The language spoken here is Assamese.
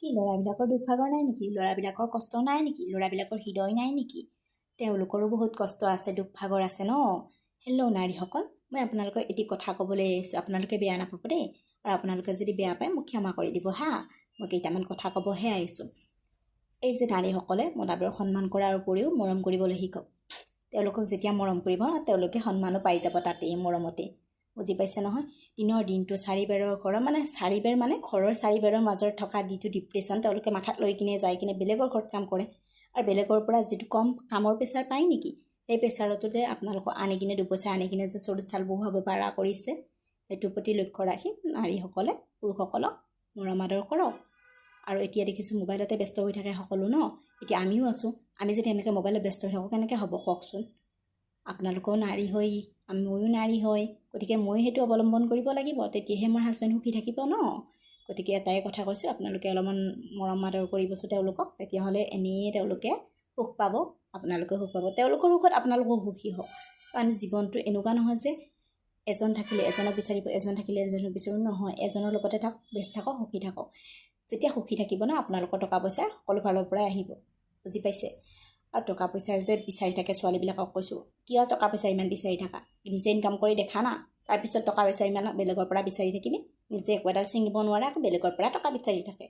কি ল'ৰাবিলাকৰ দুখ ভাগৰ নাই নেকি? ল'ৰাবিলাকৰ কষ্ট নাই নেকি? ল'ৰাবিলাকৰ হৃদয় নাই নেকি? তেওঁলোকৰো বহুত কষ্ট আছে, দুখ ভাগৰ আছে ন। হেল্ল' নাৰীসকল, মই আপোনালোকক এটি কথা ক'বলৈ আহিছোঁ। আপোনালোকে বেয়া নাপাব দেই, আৰু আপোনালোকে যদি বেয়া পায় মোক ক্ষমা কৰি দিব হা। মই কেইটামান কথা ক'বহে আহিছোঁ। এই যে নাৰীসকলে মতাবোৰক সন্মান কৰাৰ উপৰিও মৰম কৰিবলৈ শিকক। তেওঁলোকক যেতিয়া মৰম কৰিব ন, তেওঁলোকে সন্মানো পাই যাব তাতেই, মৰমতেই। বুজি পাইছে নহয়? দিনৰ দিনটো চাৰিবেৰৰ ঘৰৰ মানে ঘৰৰ চাৰিবেৰৰ মাজত থকা যিটো ডিপ্ৰেশ্যন তেওঁলোকে মাথাত লৈ কিনে যাই কিনে বেলেগৰ ঘৰত কাম কৰে, আৰু বেলেগৰ পৰা যিটো কম কামৰ প্ৰেছাৰ পায় নেকি, সেই প্ৰেছাৰটোতে আপোনালোকক আনি কিনে দুপইচা আনি কিনে যে চৰুত চাল বহুৱাব পাৰা কৰিছে, সেইটোৰ প্ৰতি লক্ষ্য ৰাখি নাৰীসকলে পুৰুষসকলক মৰম আদৰ কৰক। আৰু এতিয়া দেখিছোঁ মোবাইলতে ব্যস্ত হৈ থাকে সকলো ন। এতিয়া আমিও আছোঁ, আমি যদি এনেকৈ মোবাইলত ব্যস্ত হৈ থাকোঁ কেনেকৈ হ'ব কওকচোন? আপোনালোকেও নাৰী হয়, ময়ো নাৰী হয়, গতিকে মই সেইটো অৱলম্বন কৰিব লাগিব, তেতিয়াহে মোৰ হাজবেণ্ড সুখী থাকিব ন। গতিকে এটাই কথা কৈছোঁ, আপোনালোকে অলপমান মৰম আদৰ কৰিবচোন তেওঁলোকক, তেতিয়াহ'লে এনেই তেওঁলোকে সুখ পাব, আপোনালোকেও সুখ পাব। তেওঁলোকৰ সুখত আপোনালোকেও সুখী হওক। কাৰণ জীৱনটো এনেকুৱা নহয় যে এজন থাকিলে এজনক বিচাৰিব, এজন থাকিলে এজনক বিচাৰিব, নহয়। এজনৰ লগতে থাকক, ব্যস্ত থাকক, সুখী থাকক। যেতিয়া সুখী থাকিব ন, আপোনালোকৰ টকা পইচা সকলো ফালৰ পৰাই আহিব। বুজি পাইছে? আৰু টকা পইচাৰ যে বিচাৰি থাকে ছোৱালীবিলাকক কৈছোঁ, কিয় টকা পইচা ইমান বিচাৰি থাকা? নিজে ইনকাম কৰি দেখা না, তাৰপিছত টকা পইচা ইমান বেলেগৰ পৰা বিচাৰি থাকিবি। নিজে একো এডাল ছিঙিব নোৱাৰে, আকৌ বেলেগৰ পৰা টকা বিচাৰি থাকে।